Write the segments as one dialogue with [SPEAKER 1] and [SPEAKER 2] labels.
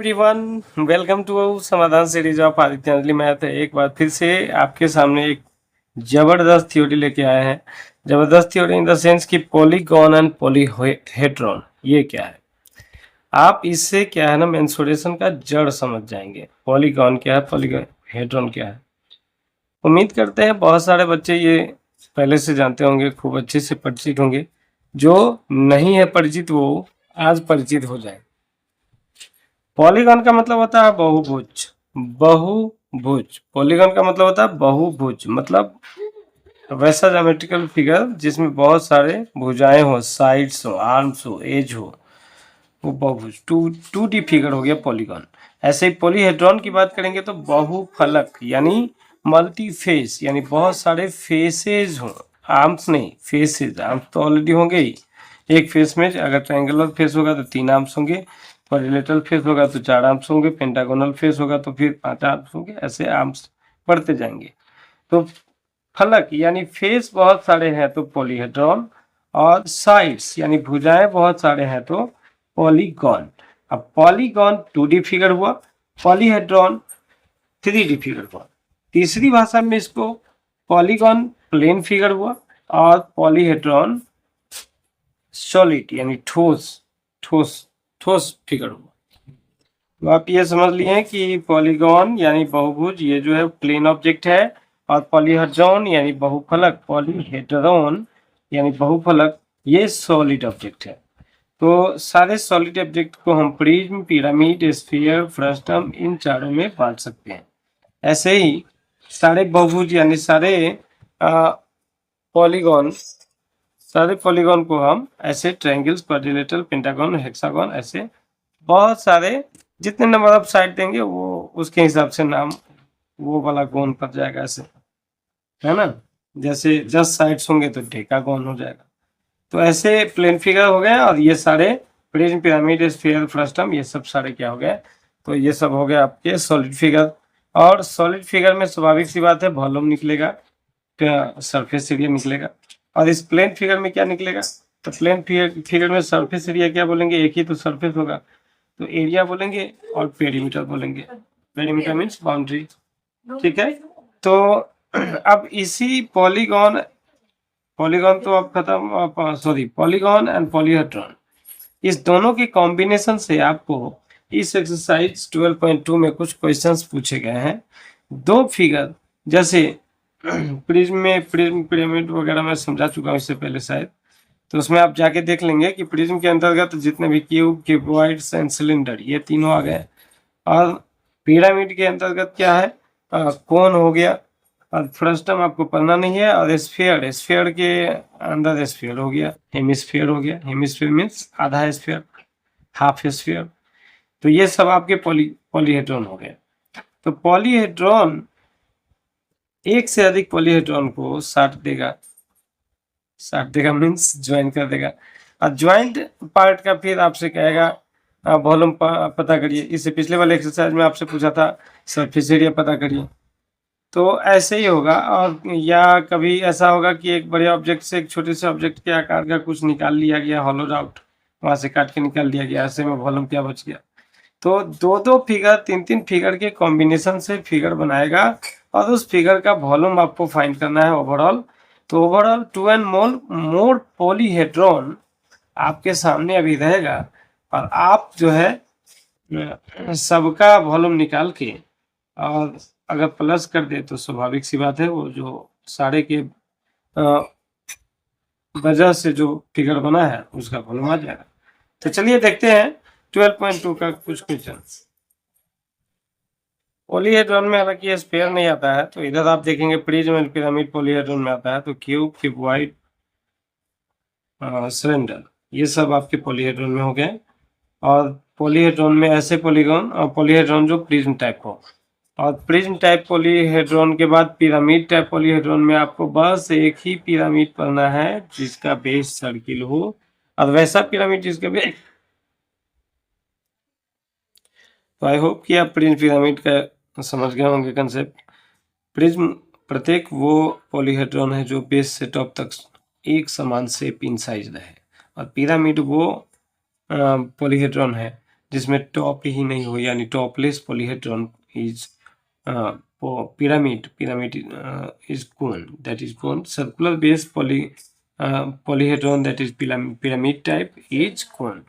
[SPEAKER 1] Everyone, welcome to समाधान series of Aditya Anjali math. एक बार फिर से आपके सामने एक जबरदस्त थ्योरी लेके आए हैं। जबरदस्त थ्योरी इन द सेंस कि पॉलीगॉन एंड पॉलीहेड्रॉन ये क्या है। आप इससे क्या है ना मेंसुरेशन का जड़ समझ जाएंगे। पॉलीगॉन क्या है, पॉलीहेड्रॉन क्या है। उम्मीद करते हैं बहुत सारे बच्चे ये पहले से जानते होंगे, खूब अच्छे से परिचित होंगे। जो नहीं है परिचित वो आज परिचित हो जाए। पॉलीगॉन का मतलब होता है बहुभुज। बहुभुज पॉलीगॉन का मतलब होता है बहुभुज, मतलब वैसा ज्योमेट्रिकल फिगर जिसमें बहुत सारे भुजाएं हो, साइड्स हो, आर्म्स हो, एज हो, वो बहुभुज। टू डी फिगर हो गया पॉलीगॉन। ऐसे ही पॉलीहेड्रॉन की बात करेंगे तो बहुफलक यानी मल्टी फेस, यानी बहुत सारे फेसेज हो। आर्म्स नहीं, फेसेज। आर्म्स तो ऑलरेडी होंगे ही। एक फेस में अगर ट्रायंगुलर फेस होगा तो 3 आर्म्स होंगे, क्वाड्रिलेटरल फेस होगा तो 4 आर्म्स होंगे, पेंटागोनल फेस होगा तो फिर 5 आर्म्स होंगे। ऐसे आर्म्स बढ़ते जाएंगे। तो फलक यानी फेस बहुत सारे हैं तो पॉलीहेड्रॉन, और साइड्स यानी भुजाएं बहुत सारे हैं तो पॉलीगॉन। अब पॉलीगॉन 2D फिगर हुआ, पॉलीहेड्रॉन 3D फिगर हुआ। तीसरी भाषा में इसको पॉलीगॉन प्लेन फिगर हुआ और पॉलीहेड्रॉन सॉलिड यानी ठोस ठोस ठोस फिगर हुआ। तो आप ये समझ लिए कि पॉलीगॉन यानी बहुभुज ये जो है प्लेन ऑब्जेक्ट है, और पॉलीहेड्रॉन यानी बहुफलक, पॉलीहेड्रॉन यानी बहुफलक ये सॉलिड ऑब्जेक्ट है। तो सारे सॉलिड ऑब्जेक्ट को हम प्रिज्म, पिरामिड, स्फीयर, फ्रस्टम इन चारों में बांट सकते हैं। ऐसे ही सारे बहुभुज यानी सारे पॉलीगॉन को हम ऐसे ट्रायंगल्स, क्वाड्रिलेटरल, पेंटागन, हेक्सागन, ऐसे बहुत सारे जितने नंबर ऑफ साइड देंगे वो उसके हिसाब से नाम वो वाला गोन पर जाएगा, ऐसे है ना। जैसे 10 साइड्स होंगे तो डेकागोन हो जाएगा। तो ऐसे प्लेन फिगर हो गए, और ये सारे प्रिज्म, पिरामिड, स्फीयर, फ्रस्टम ये सब सारे क्या हो गए, तो ये सब हो गए आपके सॉलिड फिगर। और सॉलिड फिगर में स्वाभाविक सी बात है वॉल्यूम निकलेगा, सरफेस एरिया निकलेगा। और इस प्लेन फिगर में क्या निकलेगा, तो प्लेन फिगर में सरफेस एरिया क्या बोलेंगे, एक ही तो सरफेस होगा तो एरिया बोलेंगे, और पेरीमीटर बोलेंगे। पेरीमीटर मीन्स बाउंड्री, ठीक है। तो अब इसी पॉलीगॉन तो अब खत्म, सॉरी, पॉलीगॉन एंड पॉलीहेड्रॉन, इस दोनों के कॉम्बिनेशन से आपको इस एक्सरसाइज 12.2 में कुछ क्वेश्चंस पूछे गए हैं। दो फिगर जैसे प्रिज्म पिरामिड वगैरह मैं समझा चुका हूँ इससे पहले शायद, तो उसमें आप जाके देख लेंगे कि प्रिज्म के अंतर्गत जितने भी क्यूब, क्यूबॉइड्स एंड सिलेंडर ये तीनों आ गए। और पिरामिड के अंतर्गत क्या है, कोन हो गया, और फ्रस्टम आपको पढ़ना नहीं है, और स्फीयर के अंदर स्फीयर हो गया, हेमिस्फीयर हो गया। हेमिस्फीयर मीन्स आधा स्फीयर, हाफ स्फीयर। तो ये सब आपके पॉलीहेड्रॉन हो गए। तो पॉलीहेड्रॉन एक से अधिक पॉलीहेड्रॉन को साट देगा मीन्स ज्वाइन कर देगा। और ज्वाइंट पार्ट का फिर आपसे कहेगा वॉल्यूम पता करिए। इससे पिछले वाले एक्सरसाइज में आपसे पूछा था सरफेस एरिया पता करिए। तो ऐसे ही होगा। और या कभी ऐसा होगा कि एक बड़े ऑब्जेक्ट से एक छोटे से ऑब्जेक्ट के आकार का कुछ निकाल लिया गया, हॉलोड आउट, वहां से काट के निकाल दिया गया, ऐसे में वॉल्यूम क्या बच गया। तो दो फिगर, तीन फिगर के कॉम्बिनेशन से फिगर बनाएगा, और उस फिगर का वॉल्यूम आपको फाइंड करना है ओवरऑल। तो ओवरऑल 2 एंड मोर पॉलीहेड्रॉन आपके सामने अभी रहेगा, और आप जो है सबका वॉल्यूम निकाल के और अगर प्लस कर दे तो स्वाभाविक सी बात है वो जो सारे के वजह से जो फिगर बना है उसका वॉल्यूम आ जाएगा। तो चलिए देखते हैं 12.2 का कुछ क्वेश्चन। पॉलीहेड्रॉन में हालांकि स्फीयर नहीं आता है, तो इधर आप देखेंगे प्रिज्म, पिरामिड पॉलीहेड्रॉन में आता है, तो क्यूब, क्यूबॉइड, सिलेंडर ये सब आपके पॉलीहेड्रॉन में हो गए। और पॉलीहेड्रॉन में ऐसे पॉलीहेड्रॉन जो प्रिज्म टाइप हो, और प्रिज्म टाइप पॉलीहेड्रॉन के बाद पिरामिड टाइप पॉलीहेड्रॉन में आपको बस एक ही पिरामिड पढ़ना है जिसका बेस सर्किल हो, और वैसा पिरामिड जिसका बेस। तो आई होप कि आप प्रिज्म पिरामिड का समझ गए होंगे कंसेप्ट। प्रिज्म प्रत्येक वो पॉलीहेड्रॉन है जो बेस से टॉप तक एक समान शेप इन साइज रहे, और पिरामिड वो पॉलीहेड्रॉन है जिसमें टॉप ही नहीं हो, यानी topless polyhedron is pyramid is cone, that is cone. Circular base polyhedron that is pyramid type is cone.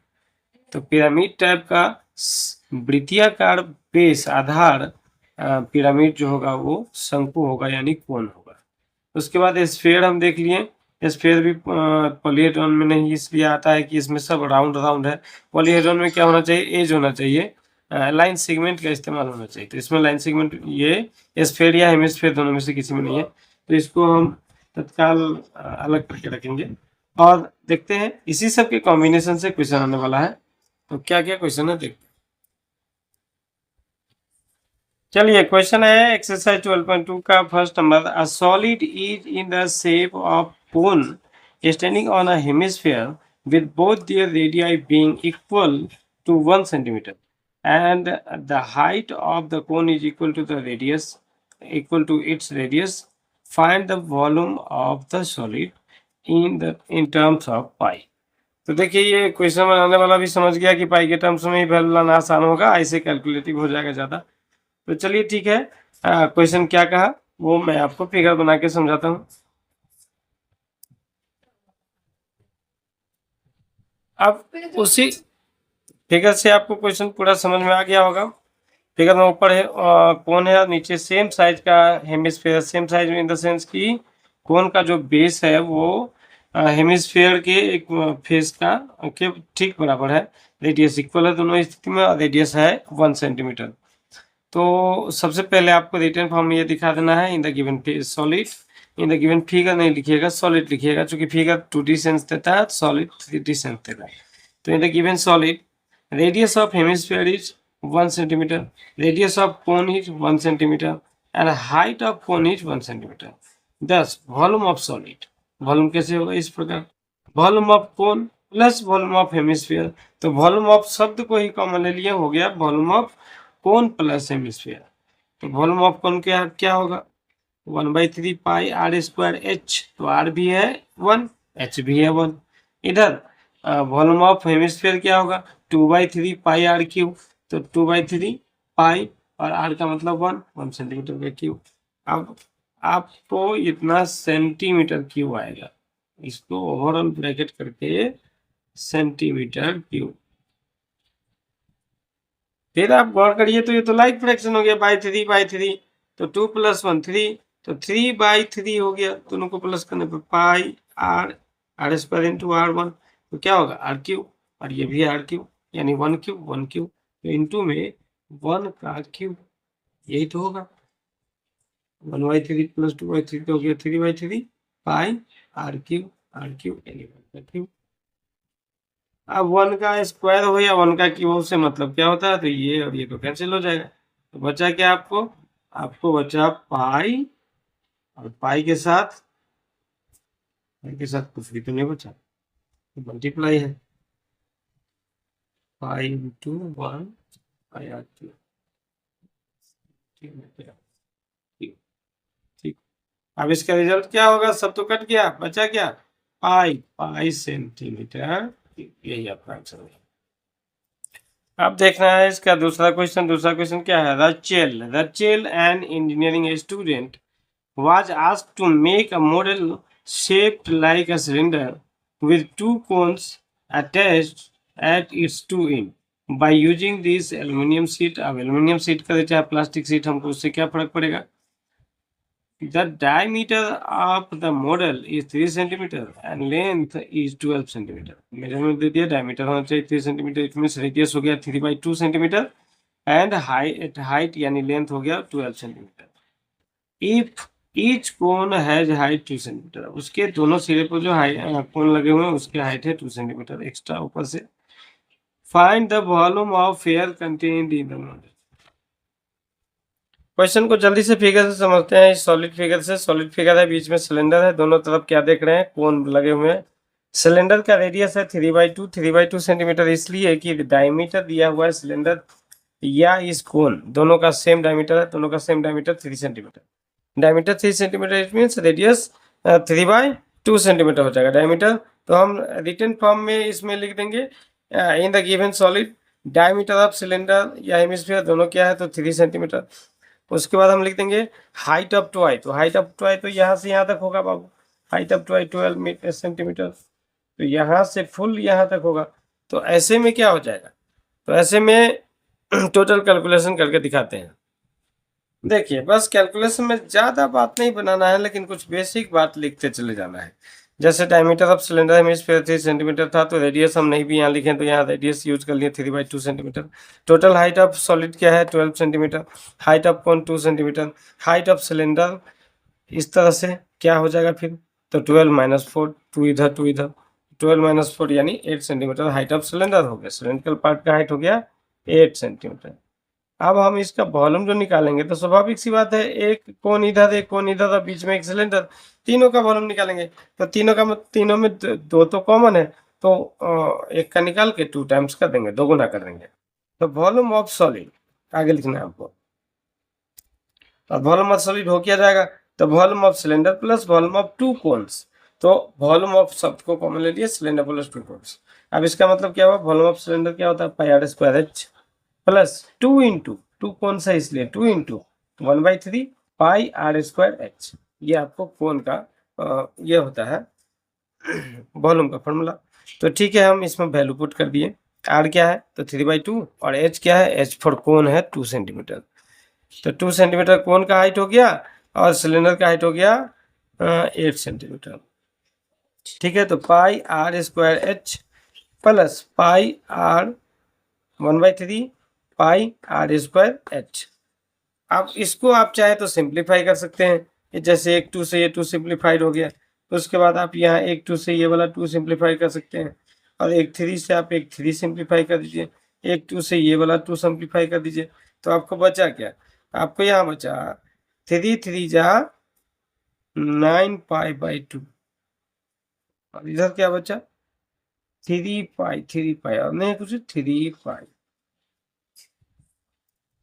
[SPEAKER 1] तो पिरामिड टाइप का वृत्तीयाकार बेस आधार पिरामिड जो होगा वो शंकु होगा, यानी कोन होगा। उसके बाद स्फीयर हम देख लिए। स्फीयर भी पॉलीहेड्रॉन में नहीं इसलिए आता है कि इसमें सब राउंड राउंड है। पॉलीहेड्रॉन में क्या होना चाहिए, एज होना चाहिए, लाइन सेगमेंट का इस्तेमाल होना चाहिए। तो इसमें लाइन सेगमेंट, ये स्फीयर या हेमिस्फीयर दोनों में से किसी में नहीं है, तो इसको हम तत्काल अलग करके रखेंगे। और देखते हैं इसी सब के कॉम्बिनेशन से क्वेश्चन आने वाला है। तो क्या क्या क्वेश्चन है देखते हैं। चलिए क्वेश्चन है एक्सरसाइज 12.2 का first number. A solid is in the shape of cone standing on a hemisphere with both their radii being equal to 1 centimeter and the height of the cone is equal to the radius, equal to its radius. Find the volume of the solid in terms of pi. तो देखिए ये question बनाने वाला भी समझ गया कि पाई के टर्म्स में ही वैल्यू लाना आसान होगा, ऐसे कैलकुलेटिव हो जाएगा ज़्यादा। तो चलिए ठीक है, क्वेश्चन क्या कहा वो मैं आपको फिगर बना के समझाता हूँ। अब उसी फिगर से आपको क्वेश्चन पूरा समझ में आ गया होगा। फिगर में ऊपर है कौन है, नीचे सेम साइज का hemisphere, same size in the sense की कौन का जो बेस है वो हेमिस्फीयर के एक फेस का के ठीक बराबर है। रेडियस इक्वल है दोनों स्थिति में, और रेडियस है 1 सेंटीमीटर। तो सबसे पहले आपको रिटर्न फॉर्म में ये दिखा देना है, in the given solid, in the given figure नहीं लिखिएगा, सॉलिड लिखिएगा, क्योंकि फिगर 2D सेंस देता है, सॉलिड 3D सेंस देता है। तो in the given solid radius of hemisphere is 1 centimetre, radius of cone is 1 centimetre and height of cone is 1 centimetre. दस वॉल्यूम ऑफ सॉलिड, वॉल्यूम कैसे होगा इस प्रकार, volume of cone plus volume of hemisphere. तो volume of शब्द को ही common ले लिए, हो गया volume of cone plus hemisphere. तो वॉल्यूम ऑफ कोन क्या होगा, 1/3 पाई आर स्क्वायर एच, तो आर भी है 1, एच भी है 1। इधर वॉल्यूम ऑफ हेमिस्फीयर क्या होगा, 2/3 पाई आर क्यूब, तो 2/3 पाई और आर का मतलब 1 सेंटीमीटर का क्यूब। अब आपको इतना सेंटीमीटर क्यूब आएगा, इसको ओवरऑल ब्रैकेट करके सेंटीमीटर क्यूब। फिर आप गौर करिए तो ये तो लाइक फ्रैक्शन हो गया, बाई 3, तो 2 + 1 3, तो 3/3 हो गया। दोनों को प्लस करने पर पाई आर स्क्वायर इंटू R1, तो क्या होगा R3, और ये भी R3, यानी 1 क्यूब, तो इंटू में 1 का क्यूब, यही तो होगा। 1/3 + 2/3 तो हो गया 3/3 पाई R3 यानी 1 का क्यूब। अब 1 का स्क्वायर हो या 1 का क्यूब से मतलब क्या होता है, तो ये और ये तो कैंसिल हो जाएगा। तो बचा क्या आपको बचा पाई, और पाई के साथ कुछ भी तो नहीं बचा, तो मल्टीप्लाई है, पाई इंटू 1 पाई R3। ठीक, अब इसका रिजल्ट क्या होगा, सब तो कट गया, बचा क्या, पाई सेंटीमीटर, यही आपका आंसर है। अब देखना है इसका दूसरा क्वेश्चन क्या है। Rachel an engineering student was asked to make a model shaped like a cylinder with 2 cones attached at its 2 ends by using this aluminum sheet। अब एल्यूमिनियम शीट करे चाहे प्लास्टिक शीट, हमको उससे क्या फर्क पड़ेगा। The diameter of the model is 3 centimeter and length is 12 centimeter। Measurement दे दिया, diameter होना चाहिए 3 सेंटीमीटर, इट मींस रेडियस हो गया 3/2 सेंटीमीटर एंड हाइट यानी लेंथ हो गया 12 centimetre. If each cone has height 2 centimetre, उसके दोनों सिरे पर जो कोन लगे हुए हैं उसके हाइट है 2 सेंटीमीटर एक्स्ट्रा ऊपर से। Find the volume of air contained in the model. Question को जल्दी से फिगर से समझते हैं। सॉलिड फिगर से, सॉलिड फिगर है, बीच में सिलेंडर है, दोनों तरफ क्या देख रहे हैं, कोन लगे हुए हैं। सिलेंडर का रेडियस है 3/2 सेंटीमीटर, इसलिए कि डायमीटर दिया हुआ है सिलेंडर या इस कोन दोनों का सेम डायमीटर है, दोनों का same diameter 3 centimetre. Diameter 3 centimetre, it means radius 3/2 centimetre हो जाएगा डायमीटर। तो हम रिटन फॉर्म में इसमें लिख देंगे in the given solid diameter of cylinder या हेमिस्फीयर दोनों क्या है, तो 3 सेंटीमीटर। उसके बाद हम लिख देंगे हाइट ऑफ टॉय, तो हाइट ऑफ टॉय तो यहाँ से यहाँ तक होगा बाबू, हाइट ऑफ टॉय 12 सेंटीमीटर, तो यहाँ से फुल यहाँ तक होगा। तो ऐसे में क्या हो जाएगा, तो ऐसे में टोटल कैलकुलेशन करके दिखाते हैं। देखिए बस कैलकुलेशन में ज़्यादा बात नहीं बनाना है, लेकिन कुछ बेसिक बात लिखते चले जाना है। जैसे diameter of cylinder hemisphere 3 centimetre था, तो रेडियस हम नहीं भी यहाँ लिखें तो यहाँ रेडियस यूज कर लिए 3/2 centimetre. Total height of solid क्या है, 12 सेंटीमीटर। हाइट ऑफ कौन, 2 सेंटीमीटर। हाइट ऑफ सिलेंडर इस तरह से क्या हो जाएगा फिर, तो 12 - 4, 2 इधर 2 इधर, 12 - 4 यानी 8 सेंटीमीटर हाइट ऑफ सिलेंडर हो गया। सिलेंड्रिकल पार्ट का हाइट हो गया 8 सेंटीमीटर। अब हम इसका वॉल्यूम जो निकालेंगे तो स्वाभाविक सी बात है, एक कोन इधर एक कोन इधर और बीच में एक सिलेंडर, तीनों का वॉल्यूम निकालेंगे। तो तीनों में दो तो कॉमन है, तो एक का निकाल के 2 टाइम्स कर देंगे, 2 गुना कर देंगे। तो वॉल्यूम ऑफ सॉलिड आगे लिखना है आपको। अब वॉल्यूम ऑफ सॉलिड हो क्या जाएगा, तो volume of cylinder plus volume of 2 cones. तो वॉल्यूम ऑफ शब्द को कॉमन ले लिए, सिलेंडर प्लस 2 कोन्स। अब इसका मतलब क्या हुआ, वॉल्यूम ऑफ सिलेंडर क्या होता है, πr² प्लस 2 इंटू 2 कौन सा, इसलिए 2 इंटू 1/3 πr²h। ये आपको कौन का ये होता है वॉल्यूम का फॉर्मूला। तो ठीक है, हम इसमें वैल्यू पुट कर दिए। आर क्या है, तो 3/2, और एच क्या है, एच फॉर कोन है 2 सेंटीमीटर। तो 2 सेंटीमीटर कोन का हाइट हो गया और सिलेंडर का हाइट हो गया 8 सेंटीमीटर। ठीक है, तो πr² प्लस πr 1/3 πr²h। अब इसको आप चाहे तो सिंप्लीफाई कर सकते हैं, जैसे एक 2 से ये 2 सिंप्लीफाइड हो गया, तो उसके बाद आप यहाँ एक 2 से ये वाला 2 सिंप्लीफाई कर सकते हैं, और एक 3 से आप एक 3 सिंप्लीफाई कर दीजिए, एक 2 से ये वाला 2 सिंप्लीफाई कर दीजिए। तो आपको बचा क्या, आपको यहाँ बचा 3 3 जा 9π/2, और इधर क्या बचा 3π और नहीं कुछ 3π।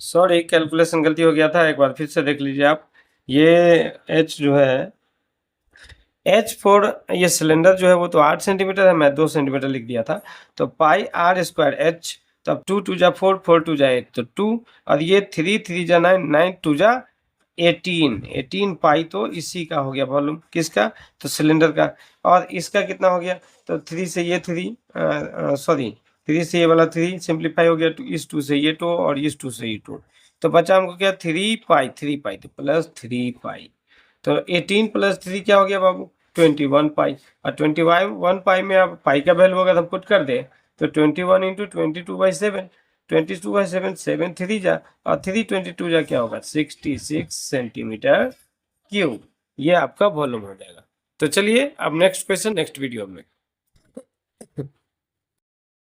[SPEAKER 1] सॉरी कैलकुलेशन गलती हो गया था, एक बार फिर से देख लीजिए आप। ये h जो है, h फॉर ये सिलेंडर जो है वो तो 8 सेंटीमीटर है, मैं 2 सेंटीमीटर लिख दिया था। तो πr²h, तो अब 2 2 जा 4, 4 2 जा 8, तो 2, और ये 3 3 जा 9, 9 2 जा 18, 18π। तो इसी का हो गया वॉल्यूम, किसका, तो सिलेंडर का। और इसका कितना हो गया, तो 3 से ये 3 सॉरी 3 से ये वाला 3 सिंप्लीफाई हो गया, इस 2 से ये 2 और इस 2 से ये 2, तो बचा हमको क्या 3π तो प्लस 3π। तो 18 प्लस 3 क्या हो गया बाबू 21π, और 21π में आप पाई का वैल्यू अगर हम पुट कर दे तो 21 इंटू 22/7, 22/7 7 3 जा, और 3 22 जा क्या होगा 66 सेंटीमीटर क्यूब। ये आपका वॉल्यूम हो जाएगा। तो चलिए अब नेक्स्ट क्वेश्चन नेक्स्ट वीडियो में।